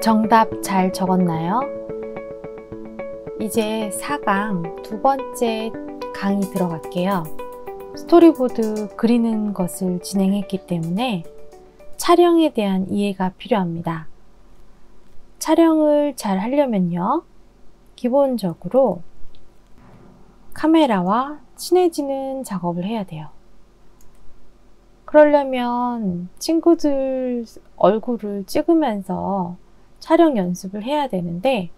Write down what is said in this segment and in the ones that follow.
정답 잘 적었나요? 이제 4강 두 번째 강의 들어갈게요. 스토리보드 그리는 것을 진행했기 때문에 촬영에 대한 이해가 필요합니다. 촬영을 잘 하려면요, 기본적으로 카메라와 친해지는 작업을 해야 돼요. 그러려면 친구들 얼굴을 찍으면서 촬영 연습을 해야 되는데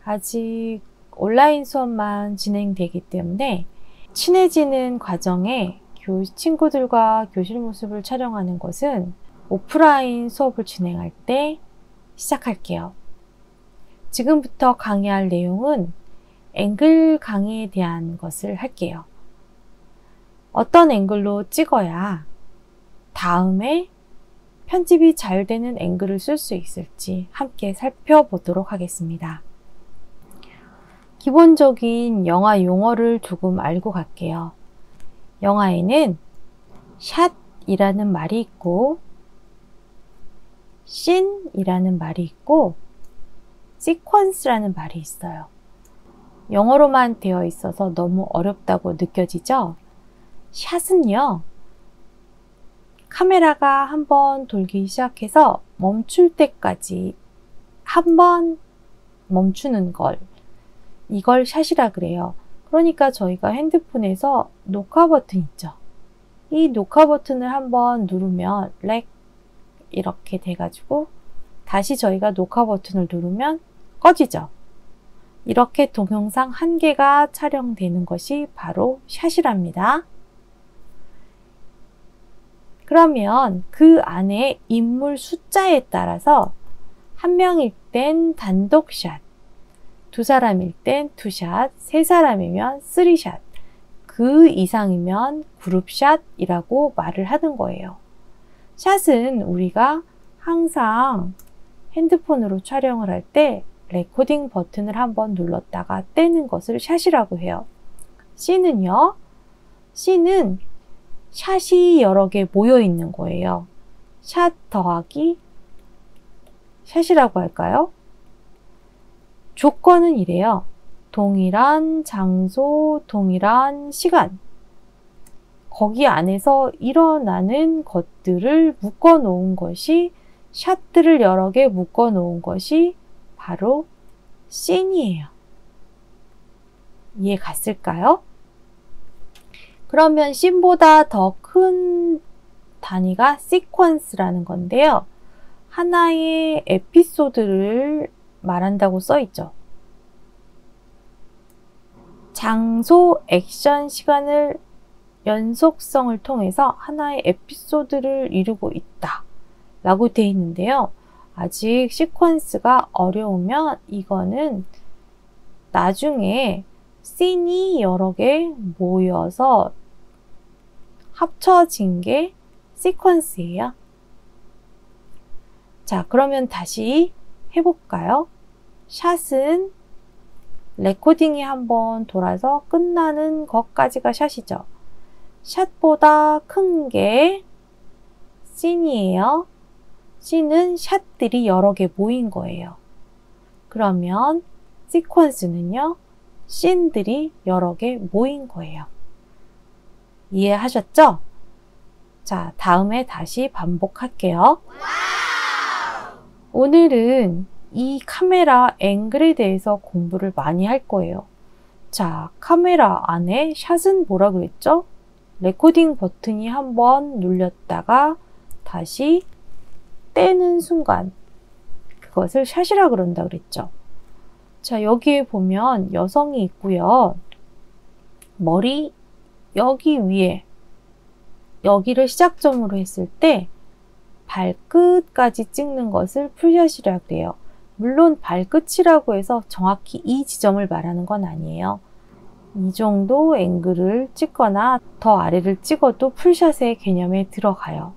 아직 온라인 수업만 진행되기 때문에 친해지는 과정에 친구들과 교실 모습을 촬영하는 것은 오프라인 수업을 진행할 때 시작할게요. 지금부터 강의할 내용은 앵글 강의에 대한 것을 할게요. 어떤 앵글로 찍어야 다음에 편집이 잘 되는 앵글을 쓸 수 있을지 함께 살펴보도록 하겠습니다. 기본적인 영화 용어를 조금 알고 갈게요. 영화에는 샷이라는 말이 있고 씬이라는 말이 있고 시퀀스라는 말이 있어요. 영어로만 되어 있어서 너무 어렵다고 느껴지죠? 샷은요, 카메라가 한번 돌기 시작해서 멈출 때까지 한번 멈추는 걸, 이걸 샷이라 그래요. 그러니까 저희가 핸드폰에서 녹화 버튼 있죠. 이 녹화 버튼을 한번 누르면 렉 이렇게 돼가지고 다시 저희가 녹화 버튼을 누르면 꺼지죠. 이렇게 동영상 한 개가 촬영되는 것이 바로 샷이랍니다. 그러면 그 안에 인물 숫자에 따라서 한 명일 땐 단독샷, 두 사람일 땐 투샷, 세 사람이면 쓰리샷, 그 이상이면 그룹샷이라고 말을 하는 거예요. 샷은 우리가 항상 핸드폰으로 촬영을 할 때 레코딩 버튼을 한번 눌렀다가 떼는 것을 샷이라고 해요. 씬은요, 씬은 샷이 여러 개 모여 있는 거예요. 샷 더하기 샷이라고 할까요? 조건은 이래요. 동일한 장소, 동일한 시간. 거기 안에서 일어나는 것들을 묶어 놓은 것이, 샷들을 여러 개 묶어 놓은 것이 바로 씬이에요. 이해 갔을까요? 그러면 씬보다 더 큰 단위가 시퀀스라는 건데요. 하나의 에피소드를 말한다고 써 있죠. 장소, 액션, 시간을 연속성을 통해서 하나의 에피소드를 이루고 있다 라고 되어 있는데요. 아직 시퀀스가 어려우면 이거는 나중에 씬이 여러 개 모여서 합쳐진 게 시퀀스예요. 자, 그러면 다시 해볼까요? 샷은 레코딩이 한번 돌아서 끝나는 것까지가 샷이죠. 샷보다 큰 게 씬이에요. 씬은 샷들이 여러 개 모인 거예요. 그러면 시퀀스는요, 씬들이 여러 개 모인 거예요. 이해하셨죠? 자, 다음에 다시 반복할게요. 오늘은 이 카메라 앵글에 대해서 공부를 많이 할 거예요. 자, 카메라 안에 샷은 뭐라 그랬죠? 레코딩 버튼이 한번 눌렸다가 다시 떼는 순간, 그것을 샷이라 그런다 그랬죠. 자, 여기에 보면 여성이 있고요. 머리 여기 위에, 여기를 시작점으로 했을 때 발끝까지 찍는 것을 풀샷이라 그래요. 물론 발끝이라고 해서 정확히 이 지점을 말하는 건 아니에요. 이 정도 앵글을 찍거나 더 아래를 찍어도 풀샷의 개념에 들어가요.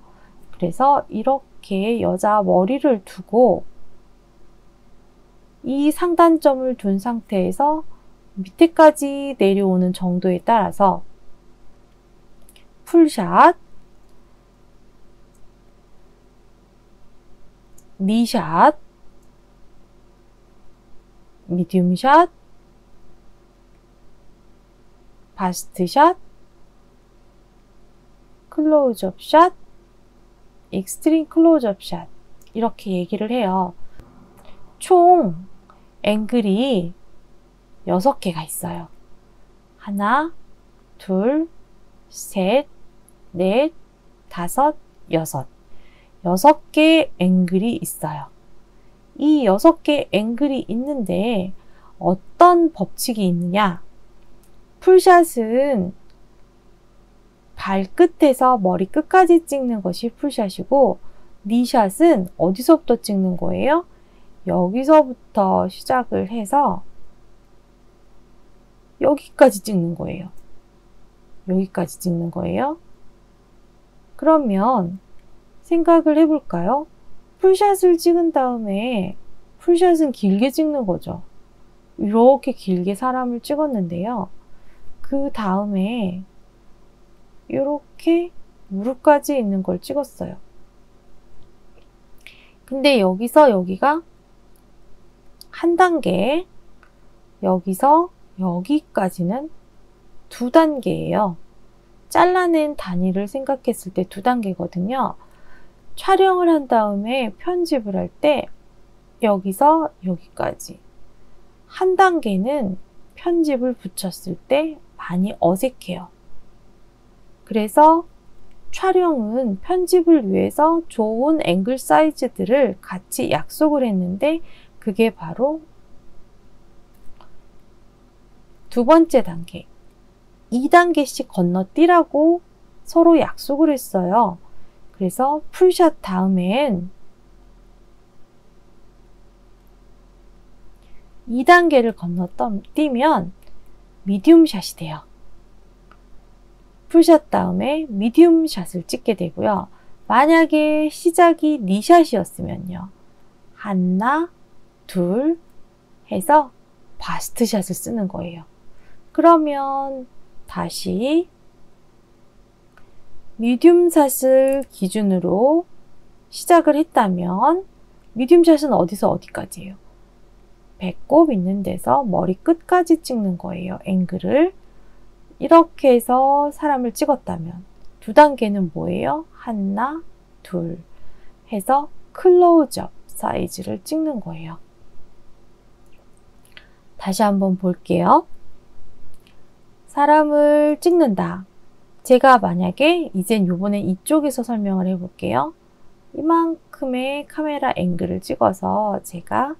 그래서 이렇게 여자 머리를 두고 이 상단점을 둔 상태에서 밑에까지 내려오는 정도에 따라서 풀샷, 니샷, 미디움 샷, 바스트 샷, 클로즈업 샷, 익스트림 클로즈업 샷 이렇게 얘기를 해요. 총 앵글이 6개가 있어요. 하나, 둘, 셋, 넷, 다섯, 여섯. 6개의 앵글이 있어요. 이 6개의 앵글이 있는데 어떤 법칙이 있느냐? 풀샷은 발끝에서 머리 끝까지 찍는 것이 풀샷이고, 니샷은 어디서부터 찍는 거예요? 여기서부터 시작을 해서 여기까지 찍는 거예요. 여기까지 찍는 거예요. 그러면 생각을 해볼까요? 풀샷을 찍은 다음에 풀샷은 길게 찍는 거죠. 이렇게 길게 사람을 찍었는데요. 그 다음에 이렇게 무릎까지 있는 걸 찍었어요. 근데 여기서 여기가 한 단계, 여기서 여기까지는 2단계예요. 잘라낸 단위를 생각했을 때 2단계거든요. 촬영을 한 다음에 편집을 할 때 여기서 여기까지 한 단계는 편집을 붙였을 때 많이 어색해요. 그래서 촬영은 편집을 위해서 좋은 앵글 사이즈들을 같이 약속을 했는데 그게 바로 2번째 단계, 2단계씩 건너뛰라고 서로 약속을 했어요. 그래서 풀샷 다음엔 2단계를 건너뛰면 미디움 샷이 돼요. 풀샷 다음에 미디움 샷을 찍게 되고요. 만약에 시작이 니샷이었으면요. 하나, 둘 해서 바스트 샷을 쓰는 거예요. 그러면 다시 미디움 샷을 기준으로 시작을 했다면 미디움 샷은 어디서 어디까지예요? 배꼽 있는 데서 머리 끝까지 찍는 거예요. 앵글을. 이렇게 해서 사람을 찍었다면 2단계는 뭐예요? 하나, 둘 해서 클로즈업 사이즈를 찍는 거예요. 다시 한번 볼게요. 사람을 찍는다. 제가 만약에 이젠 요번에 이쪽에서 설명을 해볼게요. 이만큼의 카메라 앵글을 찍어서 제가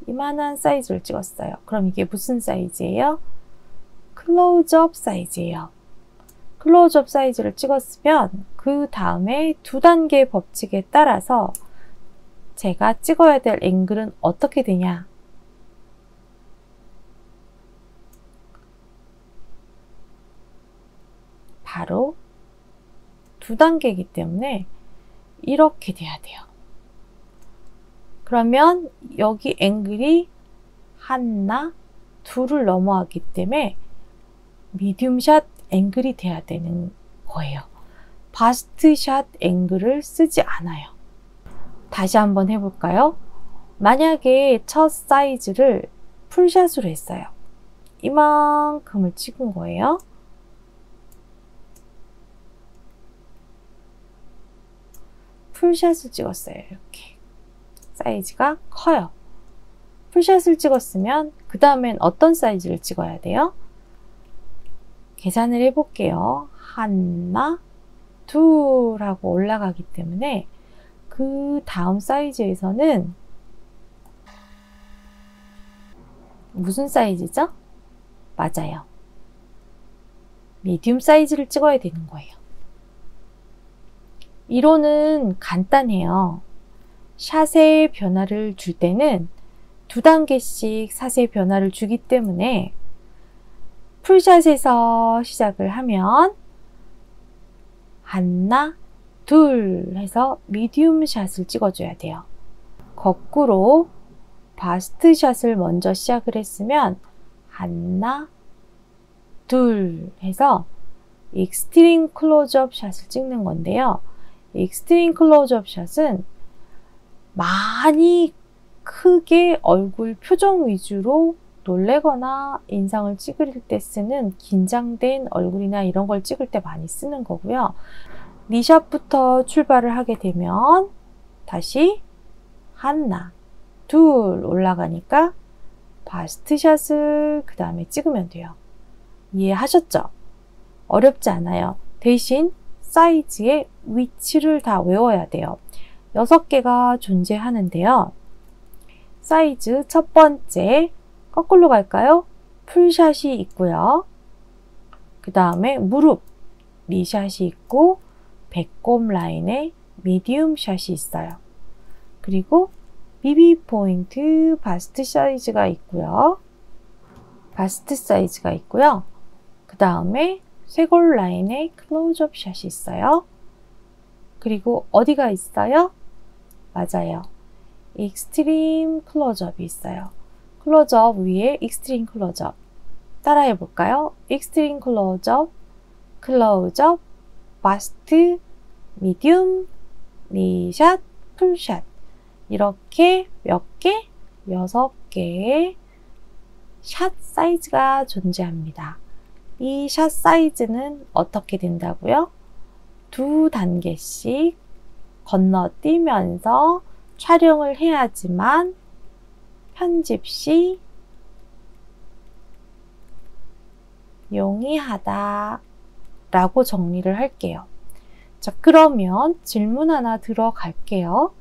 이만한 사이즈를 찍었어요. 그럼 이게 무슨 사이즈예요? 클로즈업 사이즈예요. 클로즈업 사이즈를 찍었으면 그 다음에 2단계 법칙에 따라서 제가 찍어야 될 앵글은 어떻게 되냐? 바로 2단계이기 때문에 이렇게 돼야 돼요. 그러면 여기 앵글이 하나, 둘을 넘어왔기 때문에 미디움 샷 앵글이 돼야 되는 거예요. 바스트 샷 앵글을 쓰지 않아요. 다시 한번 해볼까요? 만약에 첫 사이즈를 풀샷으로 했어요. 이만큼을 찍은 거예요. 풀샷을 찍었어요. 이렇게 사이즈가 커요. 풀샷을 찍었으면 그 다음엔 어떤 사이즈를 찍어야 돼요? 계산을 해볼게요. 하나, 둘 하고 올라가기 때문에 그 다음 사이즈에서는 무슨 사이즈죠? 맞아요. 미디움 사이즈를 찍어야 되는 거예요. 이론은 간단해요. 샷의 변화를 줄 때는 2단계씩 샷의 변화를 주기 때문에 풀샷에서 시작을 하면 하나, 둘 해서 미디움 샷을 찍어줘야 돼요. 거꾸로 바스트 샷을 먼저 시작을 했으면 하나, 둘 해서 익스트림 클로즈업 샷을 찍는 건데요. 익스트림 클로즈업 샷은 많이 크게 얼굴 표정 위주로 놀래거나 인상을 찍을 때 쓰는 긴장된 얼굴이나 이런 걸 찍을 때 많이 쓰는 거고요. 니샷부터 출발을 하게 되면 다시 하나, 둘 올라가니까 바스트샷을 그 다음에 찍으면 돼요. 이해하셨죠? 어렵지 않아요. 대신 사이즈의 위치를 다 외워야 돼요. 6개가 존재하는데요. 사이즈 첫 번째, 거꾸로 갈까요? 풀샷이 있고요. 그 다음에 무릎, 니샷이 있고 배꼽 라인에 미디움 샷이 있어요. 그리고 BB 포인트 바스트 사이즈가 있고요. 바스트 사이즈가 있고요. 그 다음에 쇄골 라인에 클로즈업 샷이 있어요. 그리고 어디가 있어요? 맞아요. 익스트림 클로즈업이 있어요. 클로즈업 위에 익스트림 클로즈업. 따라해 볼까요? 익스트림 클로즈업, 클로즈업, 바스트, 미디움, 니샷, 풀샷. 이렇게 몇 개? 6개의 샷 사이즈가 존재합니다. 이 샷 사이즈는 어떻게 된다고요? 2단계씩 건너뛰면서 촬영을 해야지만 편집 시 용이하다 라고 정리를 할게요. 자, 그러면 질문 하나 들어갈게요.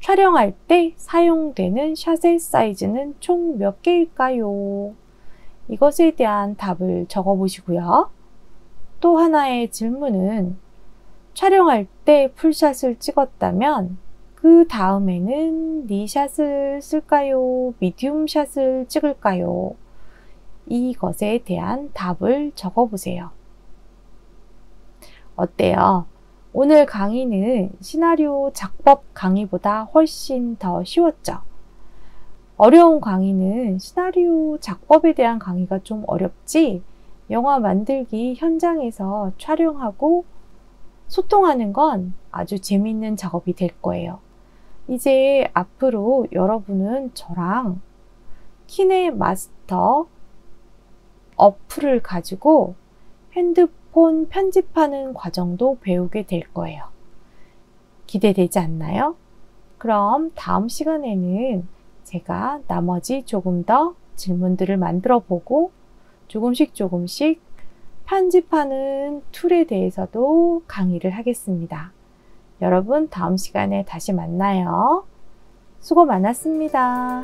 촬영할 때 사용되는 샷의 사이즈는 총 몇 개일까요? 이것에 대한 답을 적어 보시고요. 또 하나의 질문은 촬영할 때 풀샷을 찍었다면 그 다음에는 니샷을 쓸까요? 미디움 샷을 찍을까요? 이것에 대한 답을 적어 보세요. 어때요? 오늘 강의는 시나리오 작법 강의보다 훨씬 더 쉬웠죠? 어려운 강의는 시나리오 작법에 대한 강의가 좀 어렵지, 영화 만들기 현장에서 촬영하고 소통하는 건 아주 재미있는 작업이 될 거예요. 이제 앞으로 여러분은 저랑 키네마스터 어플을 가지고 핸드폰 편집하는 과정도 배우게 될 거예요. 기대되지 않나요? 그럼 다음 시간에는 제가 나머지 조금 더 질문들을 만들어 보고 조금씩 편집하는 툴에 대해서도 강의를 하겠습니다. 여러분 다음 시간에 다시 만나요. 수고 많았습니다.